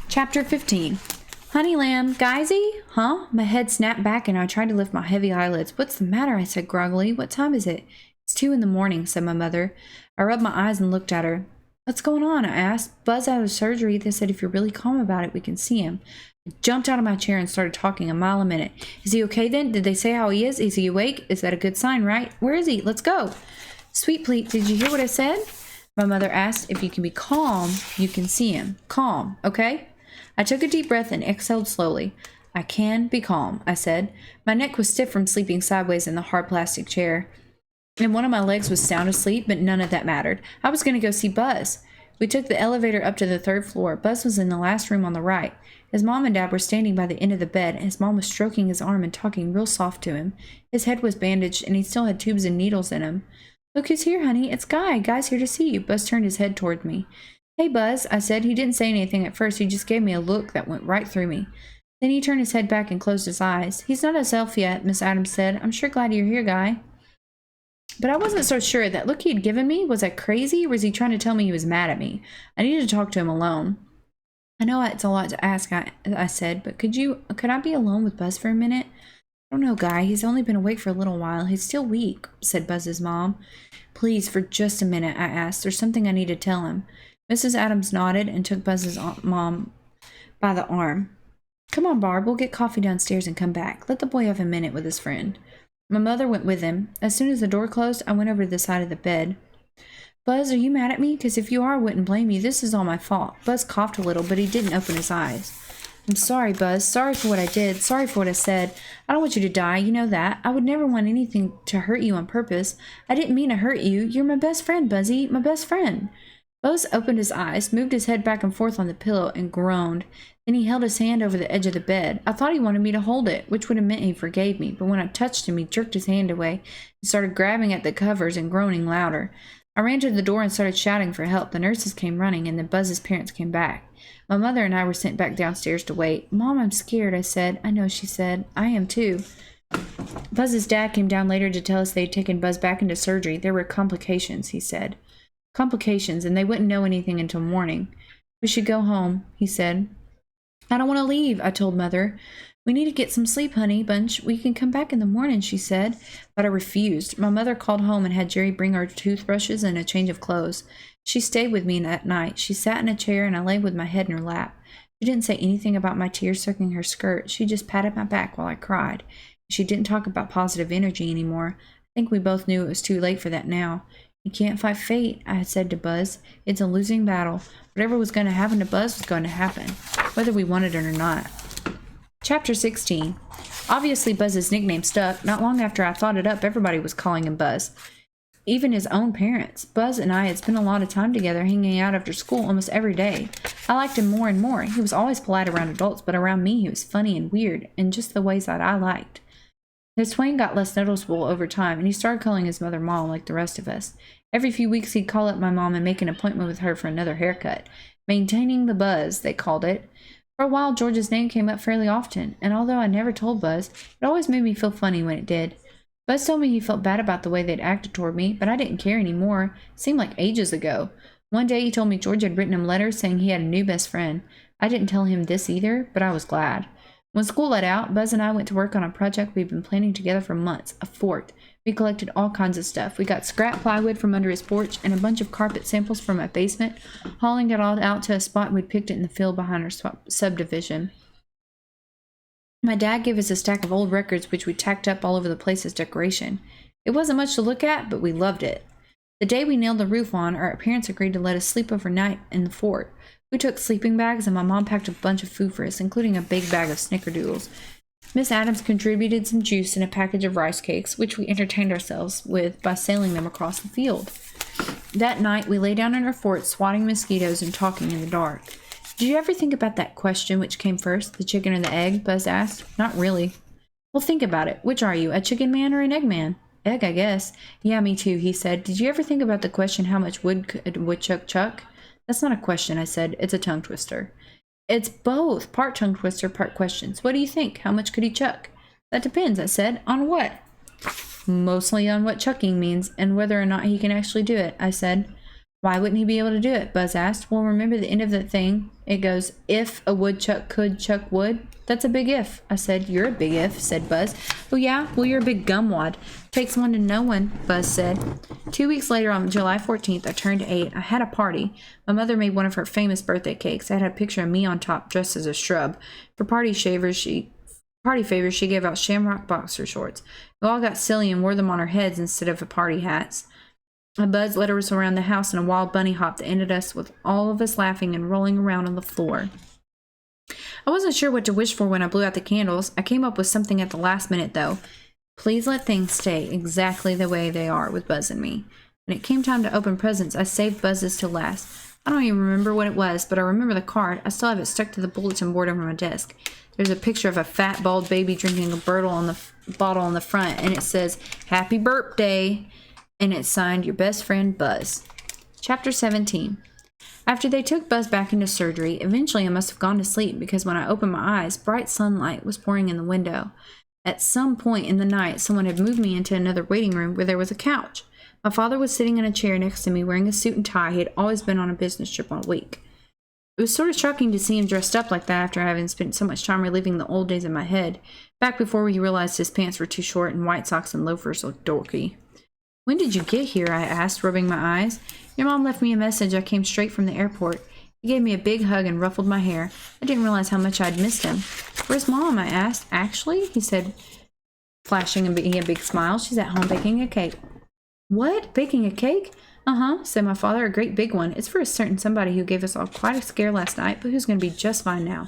Chapter 15. Honey lamb, Geisy? Huh? My head snapped back and I tried to lift my heavy eyelids. What's the matter? I said groggily. What time is it? It's 2 in the morning, said my mother. I rubbed my eyes and looked at her. What's going on? I asked. Buzz out of surgery. They said if you're really calm about it, we can see him. I jumped out of my chair and started talking a mile a minute. Is he okay then? Did they say how he is? Is he awake? Is that a good sign, right? Where is he? Let's go. Sweet Pleat, did you hear what I said? My mother asked. If you can be calm, you can see him. Calm, okay? I took a deep breath and exhaled slowly. I can be calm, I said. My neck was stiff from sleeping sideways in the hard plastic chair, and one of my legs was sound asleep, but none of that mattered. I was going to go see Buzz. We took the elevator up to the 3rd floor. Buzz was in the last room on the right. His mom and dad were standing by the end of the bed, and his mom was stroking his arm and talking real soft to him. His head was bandaged, and he still had tubes and needles in him. Look who's here, honey. It's Guy. Guy's here to see you. Buzz turned his head toward me. Hey, Buzz, I said. He didn't say anything at first. He just gave me a look that went right through me. Then he turned his head back and closed his eyes. He's not himself yet, Miss Adams said. I'm sure glad you're here, Guy. But I wasn't so sure. That look he had given me, was that crazy, or was he trying to tell me he was mad at me? I needed to talk to him alone. I know it's a lot to ask, I said, but could I be alone with Buzz for a minute? I don't know, Guy. He's only been awake for a little while. He's still weak, said Buzz's mom. Please, for just a minute, I asked. There's something I need to tell him. Mrs. Adams nodded and took Buzz's mom by the arm. Come on, Barb. We'll get coffee downstairs and come back. Let the boy have a minute with his friend. My mother went with him. As soon as the door closed, I went over to the side of the bed. Buzz, are you mad at me? Because if you are, I wouldn't blame you. This is all my fault. Buzz coughed a little, but he didn't open his eyes. I'm sorry, Buzz. Sorry for what I did. Sorry for what I said. I don't want you to die. You know that. I would never want anything to hurt you on purpose. I didn't mean to hurt you. You're my best friend, Buzzy. My best friend. Buzz opened his eyes, moved his head back and forth on the pillow, and groaned. Then he held his hand over the edge of the bed. I thought he wanted me to hold it, which would have meant he forgave me, but when I touched him, he jerked his hand away and started grabbing at the covers and groaning louder. I ran to the door and started shouting for help. The nurses came running, and then Buzz's parents came back. My mother and I were sent back downstairs to wait. Mom, I'm scared, I said. I know, she said. I am too. Buzz's dad came down later to tell us they'd taken Buzz back into surgery. There were complications, he said. Complications, and they wouldn't know anything until morning. We should go home, he said. I don't want to leave, I told Mother. We need to get some sleep, honey bunch. We can come back in the morning, she said. But I refused. My mother called home and had Jerry bring our toothbrushes and a change of clothes. She stayed with me that night. She sat in a chair and I lay with my head in her lap. She didn't say anything about my tears soaking her skirt. She just patted my back while I cried. She didn't talk about positive energy anymore. I think we both knew it was too late for that now. You can't fight fate, I had said to Buzz. It's a losing battle. Whatever was going to happen to Buzz was going to happen, whether we wanted it or not. Chapter 16. Obviously, Buzz's nickname stuck. Not long after I thought it up, everybody was calling him Buzz. Even his own parents. Buzz and I had spent a lot of time together hanging out after school almost every day. I liked him more and more. He was always polite around adults, but around me he was funny and weird, in just the ways that I liked. His twang got less noticeable over time, and he started calling his mother Mom like the rest of us. Every few weeks he'd call up my mom and make an appointment with her for another haircut. Maintaining the buzz, they called it. For a while, George's name came up fairly often, and although I never told Buzz, it always made me feel funny when it did. Buzz told me he felt bad about the way they'd acted toward me, but I didn't care anymore. It seemed like ages ago. One day he told me George had written him letters saying he had a new best friend. I didn't tell him this either, but I was glad. When school let out, Buzz and I went to work on a project we'd been planning together for months, a fort. We collected all kinds of stuff. We got scrap plywood from under his porch and a bunch of carpet samples from my basement, hauling it all out to a spot we'd picked it in the field behind our subdivision. My dad gave us a stack of old records which we tacked up all over the place as decoration. It wasn't much to look at, but we loved it. The day we nailed the roof on, our parents agreed to let us sleep overnight in the fort. We took sleeping bags, and my mom packed a bunch of food for us, including a big bag of snickerdoodles. Miss Adams contributed some juice and a package of rice cakes, which we entertained ourselves with by sailing them across the field. That night, we lay down in our fort, swatting mosquitoes and talking in the dark. Did you ever think about that question, which came first, the chicken or the egg? Buzz asked. Not really. Well, think about it. Which are you, a chicken man or an egg man? Egg, I guess. Yeah, me too, he said. Did you ever think about the question, how much wood could a woodchuck chuck? That's not a question, I said. It's a tongue twister. It's both. Part tongue twister, part questions. What do you think? How much could he chuck? That depends, I said. On what? Mostly on what chucking means and whether or not he can actually do it, I said. Why wouldn't he be able to do it? Buzz asked. Well, remember the end of that thing? It goes, if a woodchuck could chuck wood. That's a big if. I said, you're a big if, said Buzz. Oh yeah? Well, you're a big gumwad. Takes one to know one, Buzz said. 2 weeks later, on July 14th, I turned 8. I had a party. My mother made one of her famous birthday cakes. It had a picture of me on top, dressed as a shrub. For party favors, she gave out shamrock boxer shorts. We all got silly and wore them on our heads instead of party hats. Buzz led us around the house in a wild bunny hop that ended us with all of us laughing and rolling around on the floor. I wasn't sure what to wish for when I blew out the candles. I came up with something at the last minute, though. Please let things stay exactly the way they are with Buzz and me. When it came time to open presents, I saved Buzz's till last. I don't even remember what it was, but I remember the card. I still have it stuck to the bulletin board over my desk. There's a picture of a fat, bald baby drinking a bottle on the front, and it says, Happy Birthday, and it's signed, Your Best Friend, Buzz. Chapter 17. After they took Buzz back into surgery, eventually I must have gone to sleep because when I opened my eyes, bright sunlight was pouring in the window. At some point in the night, someone had moved me into another waiting room where there was a couch. My father was sitting in a chair next to me wearing a suit and tie. He had always been on a business trip all week. It was sort of shocking to see him dressed up like that after having spent so much time reliving the old days in my head, back before we realized his pants were too short and white socks and loafers looked dorky. When did you get here? I asked, rubbing my eyes. Your mom left me a message. I came straight from the airport. He gave me a big hug and ruffled my hair. I didn't realize how much I'd missed him. Where's Mom? I asked. Actually, he said, flashing and making a big smile. She's at home baking a cake. What? Baking a cake? Uh-huh, said my father, a great big one. It's for a certain somebody who gave us all quite a scare last night, but who's going to be just fine now.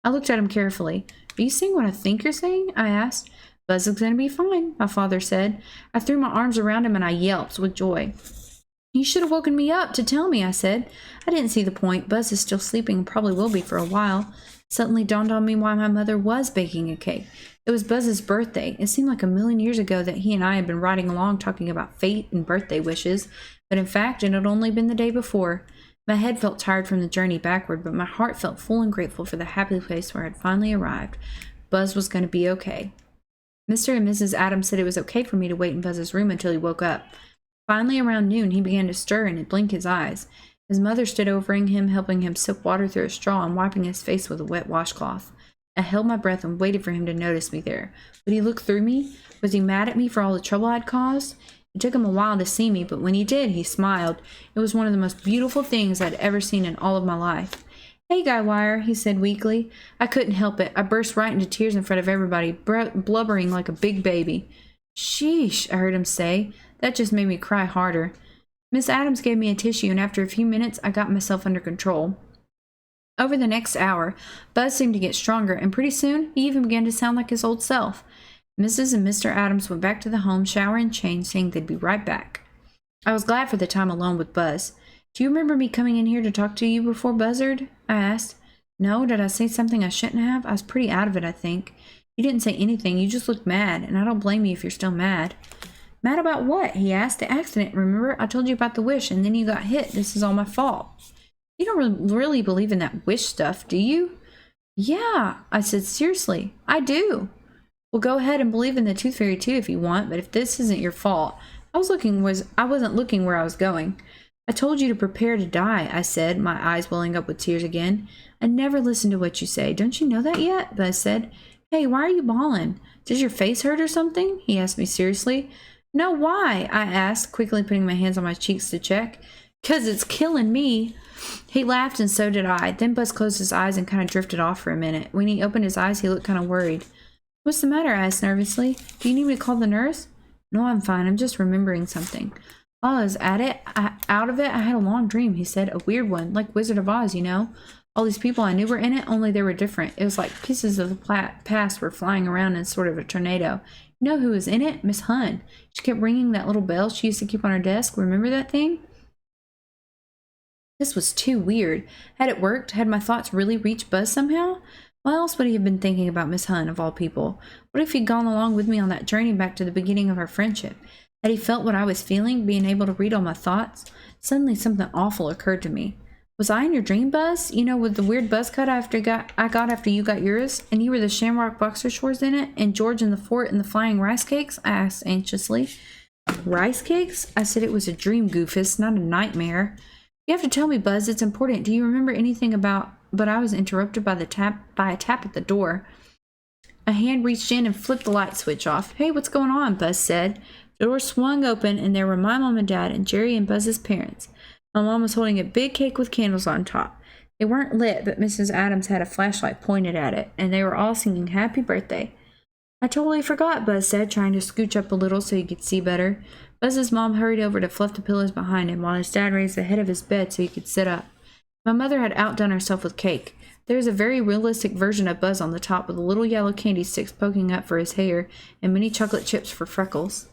I looked at him carefully. Are you saying what I think you're saying? I asked. Buzz is going to be fine, my father said. I threw my arms around him and I yelped with joy. You should have woken me up to tell me, I said. I didn't see the point. Buzz is still sleeping and probably will be for a while. Suddenly dawned on me why my mother was baking a cake. It was Buzz's birthday. It seemed like a million years ago that he and I had been riding along talking about fate and birthday wishes, but in fact it had only been the day before. My head felt tired from the journey backward, but my heart felt full and grateful for the happy place where I had finally arrived. Buzz was going to be okay. Mr. and Mrs. Adams said it was okay for me to wait in Buzz's room until he woke up. Finally, around noon, he began to stir and blinked his eyes. His mother stood over him, helping him sip water through a straw and wiping his face with a wet washcloth. I held my breath and waited for him to notice me there. Would he look through me? Was he mad at me for all the trouble I'd caused? It took him a while to see me, but when he did, he smiled. It was one of the most beautiful things I'd ever seen in all of my life. Hey, Guy Wire, he said weakly. I couldn't help it. I burst right into tears in front of everybody, blubbering like a big baby. Sheesh, I heard him say. That just made me cry harder. Miss Adams gave me a tissue, and after a few minutes, I got myself under control. Over the next hour, Buzz seemed to get stronger, and pretty soon, he even began to sound like his old self. Mrs. and Mr. Adams went back to the home, shower and change, saying they'd be right back. I was glad for the time alone with Buzz. Do you remember me coming in here to talk to you before Buzzard? I asked. No, did I say something I shouldn't have? I was pretty out of it, I think. You didn't say anything, you just looked mad, and I don't blame you if you're still mad. Mad about what? He asked. The accident, remember? I told you about the wish, and then you got hit. This is all my fault. You don't really believe in that wish stuff, do you? Yeah, I said, seriously, I do. Well, go ahead and believe in the Tooth Fairy too if you want, but if this isn't your fault, I wasn't looking where I was going. I told you to prepare to die, I said, my eyes welling up with tears again. I never listen to what you say. Don't you know that yet? Buzz said. Hey, why are you bawling? Does your face hurt or something? He asked me seriously. No, why? I asked, quickly putting my hands on my cheeks to check. 'Cause it's killing me. He laughed and so did I. Then Buzz closed his eyes and kind of drifted off for a minute. When he opened his eyes, he looked kind of worried. What's the matter? I asked nervously. Do you need me to call the nurse? No, I'm fine. I'm just remembering something. While I was out of it, I had a long dream, he said. A weird one, like Wizard of Oz, you know? All these people I knew were in it, only they were different. It was like pieces of the past were flying around in sort of a tornado. You know who was in it? Miss Hunn. She kept ringing that little bell she used to keep on her desk. Remember that thing? This was too weird. Had it worked? Had my thoughts really reached Buzz somehow? What else would he have been thinking about Miss Hunn, of all people? What if he'd gone along with me on that journey back to the beginning of our friendship? Had he felt what I was feeling, being able to read all my thoughts? Suddenly something awful occurred to me. Was I in your dream, Buzz? You know, with the weird buzz cut I got after you got yours? And you were the shamrock boxer shorts in it? And George in the fort and the flying rice cakes? I asked anxiously. Rice cakes? I said it was a dream, Goofus, not a nightmare. You have to tell me, Buzz. It's important. Do you remember anything about... But I was interrupted by a tap at the door. A hand reached in and flipped the light switch off. Hey, what's going on? Buzz said. The door swung open, and there were my mom and dad and Jerry and Buzz's parents. My mom was holding a big cake with candles on top. They weren't lit, but Mrs. Adams had a flashlight pointed at it, and they were all singing happy birthday. I totally forgot, Buzz said, trying to scooch up a little so he could see better. Buzz's mom hurried over to fluff the pillows behind him, while his dad raised the head of his bed so he could sit up. My mother had outdone herself with cake. There was a very realistic version of Buzz on the top with little yellow candy sticks poking up for his hair and mini chocolate chips for freckles.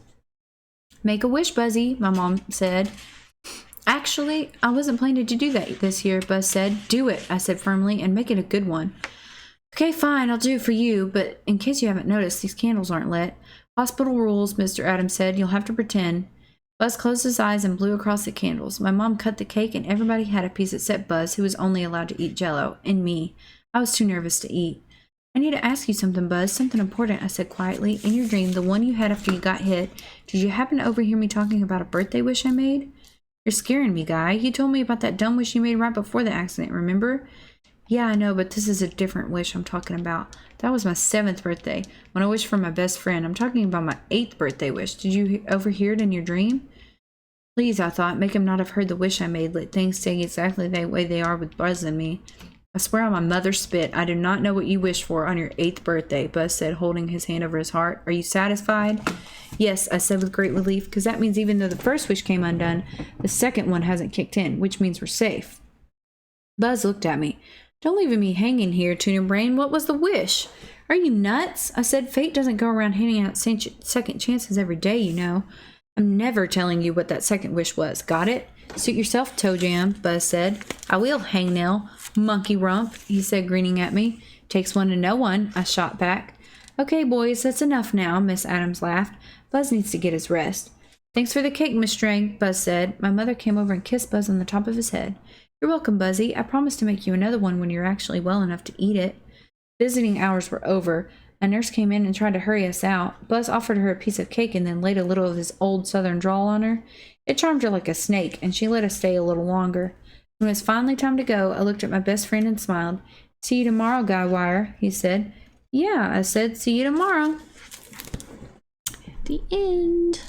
Make a wish, Buzzy, my mom said. Actually, I wasn't planning to do that this year, Buzz said. Do it, I said firmly, and make it a good one. Okay, fine, I'll do it for you, but in case you haven't noticed, these candles aren't lit. Hospital rules, Mr. Adams said. You'll have to pretend. Buzz closed his eyes and blew across the candles. My mom cut the cake, and everybody had a piece except Buzz, who was only allowed to eat Jell-O, and me. I was too nervous to eat. I need to ask you something, Buzz, something important, I said quietly. In your dream, the one you had after you got hit, did you happen to overhear me talking about a birthday wish I made? You're scaring me, Guy. You told me about that dumb wish you made right before the accident, remember? Yeah, I know, but this is a different wish I'm talking about. That was my 7th birthday, when I wished for my best friend. I'm talking about my 8th birthday wish. Did you overhear it in your dream? Please, I thought, make him not have heard the wish I made. Let things stay exactly the way they are with Buzz and me. I swear on my mother's spit, I do not know what you wished for on your 8th birthday, Buzz said, holding his hand over his heart. Are you satisfied? Yes, I said with great relief, because that means even though the first wish came undone, the second one hasn't kicked in, which means we're safe. Buzz looked at me. Don't leave me hanging here, Tuner Brain. What was the wish? Are you nuts? I said, fate doesn't go around handing out second chances every day, you know. I'm never telling you what that second wish was. Got it? Suit yourself, Toe Jam, Buzz said. I will, Hangnail. Monkey Rump, he said, grinning at me. Takes one to know one, I shot back. Okay, boys, that's enough now, Miss Adams laughed. Buzz needs to get his rest. Thanks for the cake, Miss Strang, Buzz said. My mother came over and kissed Buzz on the top of his head. You're welcome, Buzzy. I promise to make you another one when you're actually well enough to eat it. Visiting hours were over. A nurse came in and tried to hurry us out. Buzz offered her a piece of cake and then laid a little of his old southern drawl on her. It charmed her like a snake, and she let us stay a little longer. When it was finally time to go, I looked at my best friend and smiled. See you tomorrow, Guy Wire, he said. Yeah, I said, see you tomorrow. The end.